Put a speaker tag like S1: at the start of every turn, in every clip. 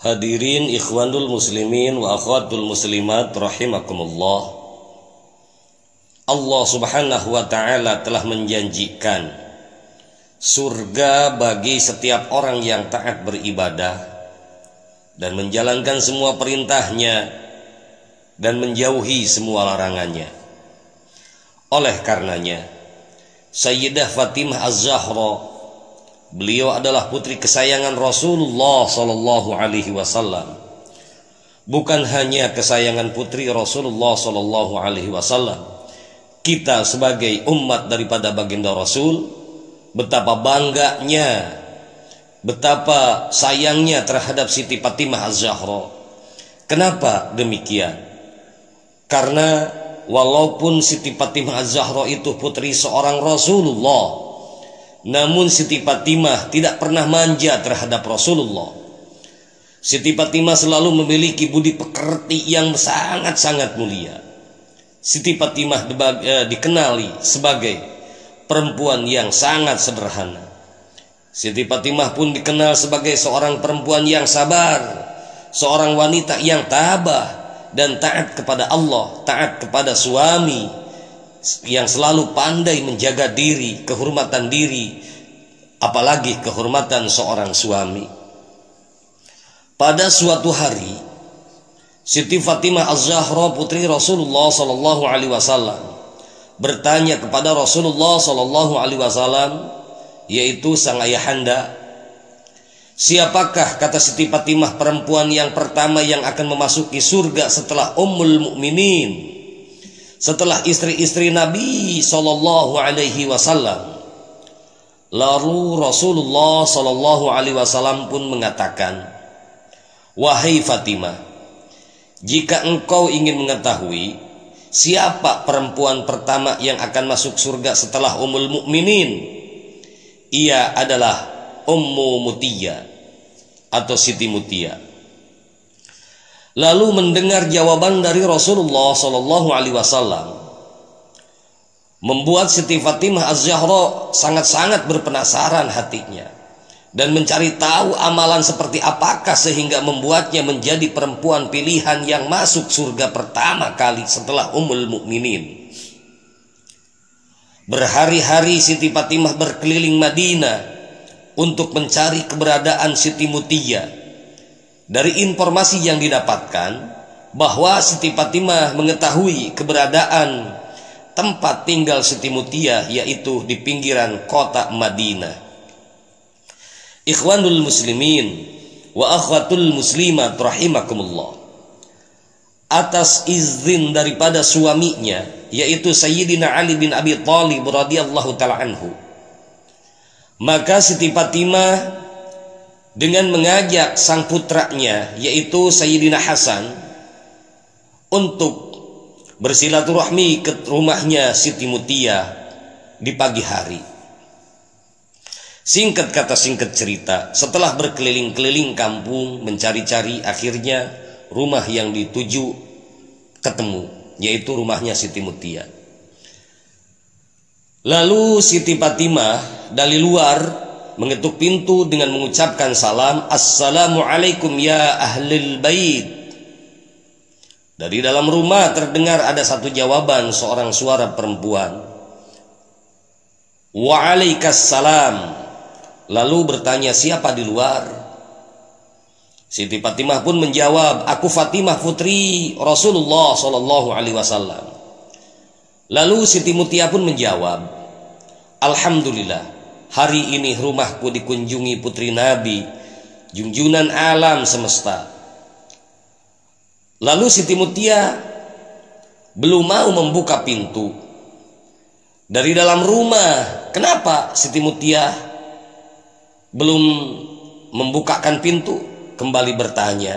S1: Hadirin ikhwanul muslimin wa akhwatul muslimat rahimakumullah. Allah subhanahu wa ta'ala telah menjanjikan surga bagi setiap orang yang taat beribadah dan menjalankan semua perintahnya dan menjauhi semua larangannya. Oleh karenanya, Sayyidah Fatimah Az-Zahra, beliau adalah putri kesayangan Rasulullah sallallahu alaihi wasallam. Bukan hanya kesayangan putri Rasulullah sallallahu alaihi wasallam, kita sebagai umat daripada baginda Rasul betapa bangganya, betapa sayangnya terhadap Siti Fatimah Az-Zahra. Kenapa demikian? Karena walaupun Siti Fatimah Az-Zahra itu putri seorang Rasulullah, namun Siti Fatimah tidak pernah manja terhadap Rasulullah. Siti Fatimah selalu memiliki budi pekerti yang sangat-sangat mulia. Siti Fatimah dikenali sebagai perempuan yang sangat sederhana. Siti Fatimah pun dikenal sebagai seorang perempuan yang sabar, seorang wanita yang tabah dan taat kepada Allah, taat kepada suami, yang selalu pandai menjaga diri, kehormatan diri, apalagi kehormatan seorang suami. Pada suatu hari, Siti Fatimah Az-Zahra putri Rasulullah sallallahu alaihi wasallam bertanya kepada Rasulullah sallallahu alaihi wasallam, yaitu sang ayahanda, siapakah, kata Siti Fatimah, perempuan yang pertama yang akan memasuki surga setelah Ummul Mukminin, setelah istri-istri Nabi sallallahu alaihi wasallam? Lalu Rasulullah sallallahu alaihi wasallam pun mengatakan, wahai Fatimah, jika engkau ingin mengetahui siapa perempuan pertama yang akan masuk surga setelah Ummul Mukminin, ia adalah Ummu Mutiyah atau Siti Mutiyah. Lalu mendengar jawaban dari Rasulullah sallallahu alaihi wasallam membuat Siti Fatimah Az-Zahra sangat-sangat berpenasaran hatinya dan mencari tahu amalan seperti apakah sehingga membuatnya menjadi perempuan pilihan yang masuk surga pertama kali setelah Ummul Mukminin. Berhari-hari Siti Fatimah berkeliling Madinah untuk mencari keberadaan Siti Mutiyah. Dari informasi yang didapatkan bahwa Siti Fatimah mengetahui keberadaan tempat tinggal Siti Mutiyah, yaitu di pinggiran kota Madinah. Ikhwanul muslimin wa akhwatul muslimat rahimakumullah, atas izin daripada suaminya, yaitu Sayyidina Ali bin Abi Thalib radhiyallahu ta'ala anhu, maka Siti Fatimah dengan mengajak sang putranya, yaitu Sayyidina Hasan, untuk bersilaturahmi ke rumahnya Siti Mutiyah di pagi hari. Singkat kata singkat cerita, setelah berkeliling-keliling kampung mencari-cari, akhirnya rumah yang dituju ketemu, yaitu rumahnya Siti Mutiyah. Lalu Siti Fatimah dari luar mengetuk pintu dengan mengucapkan salam, Assalamualaikum ya ahlil bait. Dari dalam rumah terdengar ada satu jawaban seorang suara perempuan, Waalaikumsalam. Lalu bertanya, siapa di luar? Siti Fatimah pun menjawab, aku Fatimah putri Rasulullah sallallahu alaihi wasallam. Lalu Siti Mutiyah pun menjawab, Alhamdulillah, hari ini rumahku dikunjungi putri Nabi, junjunan alam semesta. Lalu Siti Mutiyah belum mau membuka pintu dari dalam rumah. Kenapa Siti Mutiyah belum membukakan pintu? Kembali bertanya,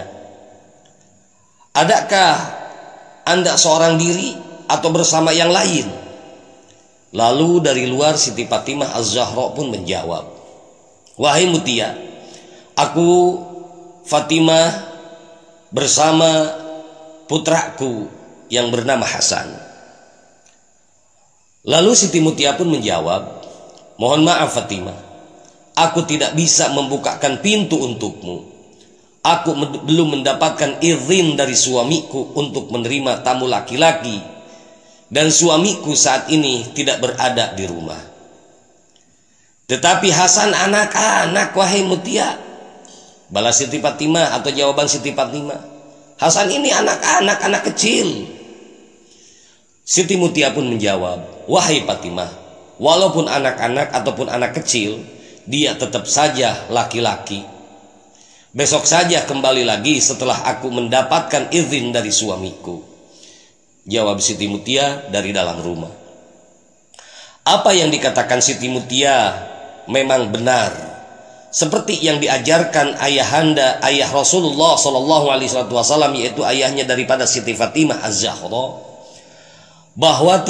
S1: adakah Anda seorang diri atau bersama yang lain? Lalu dari luar Siti Fatimah Az-Zahra pun menjawab, wahai Mutiyah, aku Fatimah bersama putraku yang bernama Hasan. Lalu Siti Mutiyah pun menjawab, mohon maaf Fatimah, aku tidak bisa membukakan pintu untukmu. aku belum mendapatkan izin dari suamiku untuk menerima tamu laki-laki, dan suamiku saat ini tidak berada di rumah. Tetapi Hasan anak-anak, wahai Mutia. Balas Siti Fatimah atau jawaban Siti Fatimah, Hasan ini anak-anak, anak kecil. Siti Mutia pun menjawab, wahai Fatimah, walaupun anak-anak ataupun anak kecil, dia tetap saja laki-laki. Besok saja kembali lagi setelah aku mendapatkan izin dari suamiku. Jawab Siti Mutia dari dalam rumah. Apa yang dikatakan Siti Mutia memang benar, seperti yang diajarkan ayahanda, ayah Rasulullah SAW, yaitu ayahnya daripada Siti Fatimah Az-Zahra, bahwa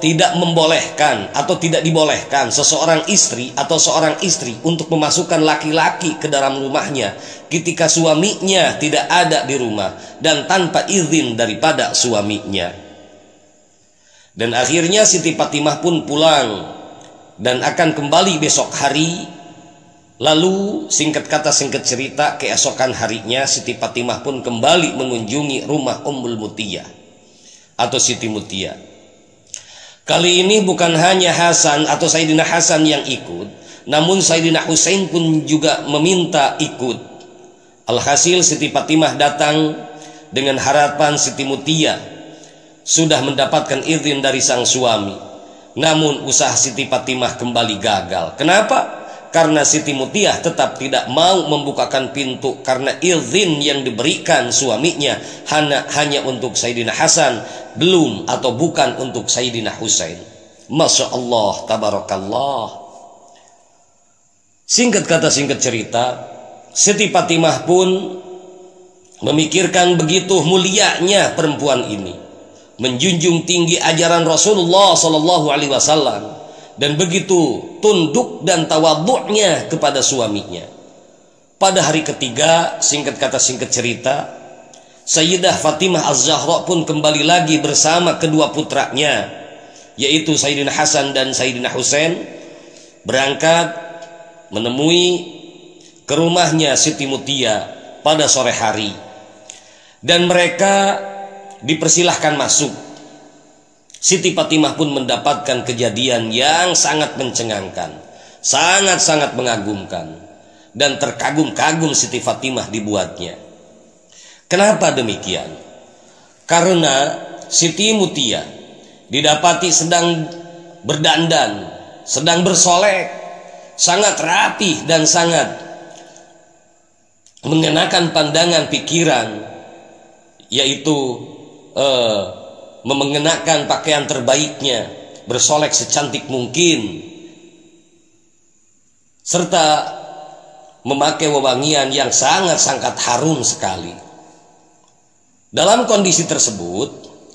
S1: tidak membolehkan atau tidak dibolehkan seseorang istri atau seorang istri untuk memasukkan laki-laki ke dalam rumahnya ketika suaminya tidak ada di rumah dan tanpa izin daripada suaminya. Dan akhirnya Siti Fatimah pun pulang dan akan kembali besok hari. Lalu singkat kata singkat cerita, keesokan harinya Siti Fatimah pun kembali mengunjungi rumah Ummul Mutiyah atau Siti Mutia. Kali ini bukan hanya Hasan atau Sayyidina Hasan yang ikut, namun Sayyidina Husain pun juga meminta ikut. Alhasil Siti Fatimah datang dengan harapan Siti Mutia sudah mendapatkan izin dari sang suami. Namun usaha Siti Fatimah kembali gagal. Kenapa? Karena Siti Mutia tetap tidak mau membukakan pintu karena izin yang diberikan suaminya hanya untuk Sayyidina Hasan, belum atau bukan untuk Sayyidina Husain. Masya Allah, tabarakallah. Singkat kata singkat cerita, Siti Fatimah pun memikirkan begitu mulianya perempuan ini, menjunjung tinggi ajaran Rasulullah SAW, dan begitu tunduk dan tawadhu'nya kepada suaminya. Pada hari ketiga, singkat kata singkat cerita, Sayyidah Fatimah Az-Zahra pun kembali lagi bersama kedua putranya, yaitu Sayyidina Hasan dan Sayyidina Husain, berangkat menemui ke rumahnya Siti Mutia pada sore hari. Dan mereka dipersilahkan masuk. Siti Fatimah pun mendapatkan kejadian yang sangat mencengangkan, sangat-sangat mengagumkan, dan terkagum-kagum Siti Fatimah dibuatnya. Kenapa demikian? Karena Siti Mutia didapati sedang berdandan, sedang bersolek, sangat rapih dan sangat mengenakan pandangan pikiran, yaitu mengenakan pakaian terbaiknya, bersolek secantik mungkin, serta memakai wewangian yang sangat-sangat harum sekali. Dalam kondisi tersebut,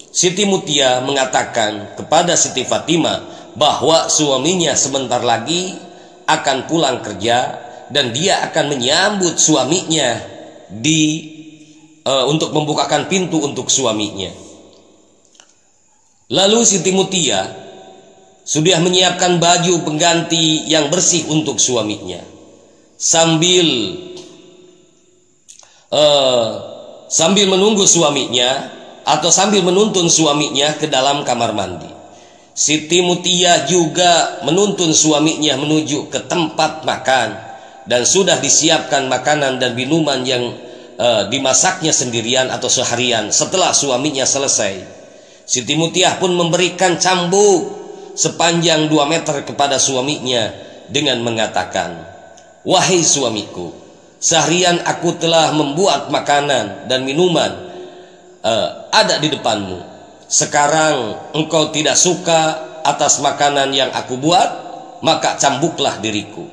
S1: Siti Mutia mengatakan kepada Siti Fatimah bahwa suaminya sebentar lagi akan pulang kerja dan dia akan menyambut suaminya untuk membukakan pintu untuk suaminya. Lalu Siti Mutia sudah menyiapkan baju pengganti yang bersih untuk suaminya, sambil menunggu suaminya atau sambil menuntun suaminya ke dalam kamar mandi. Siti Mutia juga menuntun suaminya menuju ke tempat makan, dan sudah disiapkan makanan dan minuman yang dimasaknya sendirian atau seharian setelah suaminya selesai. Siti Mutia pun memberikan cambuk sepanjang 2 meter kepada suaminya dengan mengatakan, wahai suamiku, seharian aku telah membuat makanan dan minuman ada di depanmu. Sekarang engkau tidak suka atas makanan yang aku buat, maka cambuklah diriku,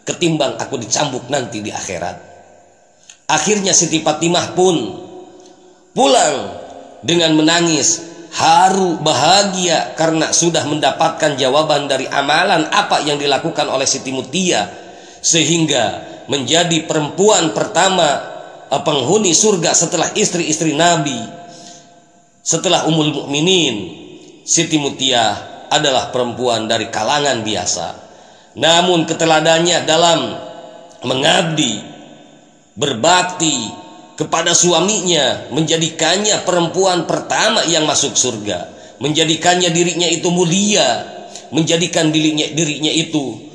S1: ketimbang aku dicambuk nanti di akhirat. Akhirnya Siti Fatimah pun pulang dengan menangis, haru bahagia karena sudah mendapatkan jawaban dari amalan apa yang dilakukan oleh Siti Mutia, sehingga menjadi perempuan pertama penghuni surga setelah istri-istri Nabi, setelah Ummul Mukminin. Siti Mutia adalah perempuan dari kalangan biasa, namun keteladannya dalam mengabdi berbakti kepada suaminya, menjadikannya perempuan pertama yang masuk surga, menjadikannya dirinya itu mulia, menjadikan dirinya itu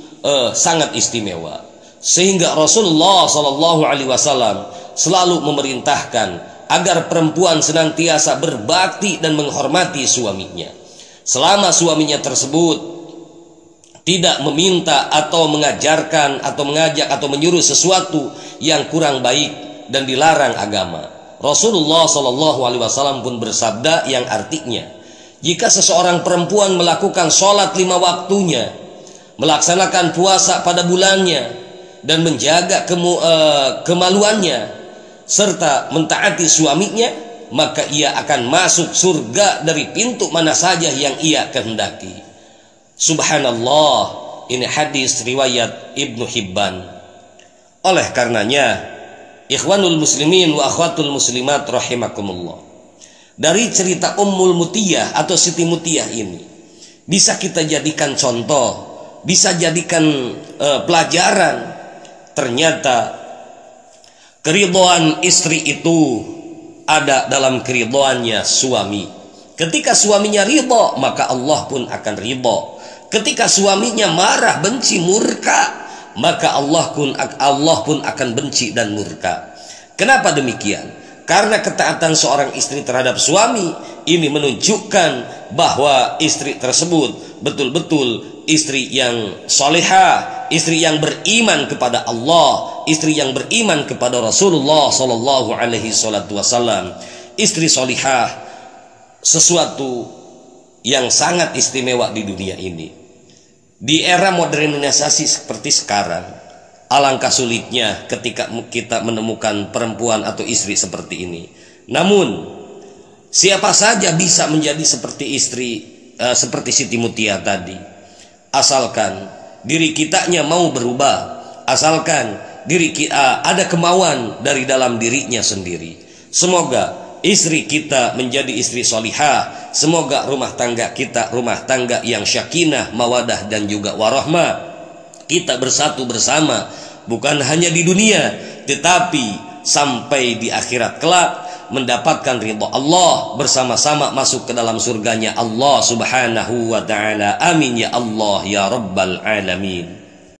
S1: sangat istimewa. Sehingga Rasulullah SAW selalu memerintahkan agar perempuan senantiasa berbakti dan menghormati suaminya. Selama suaminya tersebut tidak meminta atau mengajarkan atau mengajak atau menyuruh sesuatu yang kurang baik dan dilarang agama. Rasulullah SAW pun bersabda yang artinya, jika seseorang perempuan melakukan sholat 5 waktunya, melaksanakan puasa pada bulannya, dan menjaga kemaluannya, serta mentaati suaminya, maka ia akan masuk surga dari pintu mana saja yang ia kehendaki. Subhanallah, ini hadis riwayat Ibnu Hibban. Oleh karenanya, ikhwanul muslimin wa akhwatul muslimat rahimakumullah, dari cerita Ummul Mutiyah atau Siti Mutiyah ini bisa kita jadikan contoh, bisa jadikan pelajaran. Ternyata keridhaan istri itu ada dalam keridhaannya suami. Ketika suaminya ridha, maka Allah pun akan ridha. Ketika suaminya marah, benci, murka, maka Allah pun akan benci dan murka. Kenapa demikian? Karena ketaatan seorang istri terhadap suami ini menunjukkan bahwa istri tersebut betul-betul istri yang salihah, istri yang beriman kepada Allah, istri yang beriman kepada Rasulullah sallallahu alaihi wasallam. Istri salihah sesuatu yang sangat istimewa di dunia ini. Di era modernisasi seperti sekarang, alangkah sulitnya ketika kita menemukan perempuan atau istri seperti ini. Namun, siapa saja bisa menjadi seperti istri seperti Siti Mutiyah tadi, asalkan diri kitanya mau berubah, asalkan diri kita ada kemauan dari dalam dirinya sendiri. Semoga istri kita menjadi istri solihah. Semoga rumah tangga kita rumah tangga yang syakinah, mawadah dan juga warahmah. Kita bersatu bersama, bukan hanya di dunia, tetapi sampai di akhirat kelak mendapatkan ridha Allah, bersama-sama masuk ke dalam surganya Allah subhanahu wa ta'ala. Amin ya Allah ya rabbal alamin.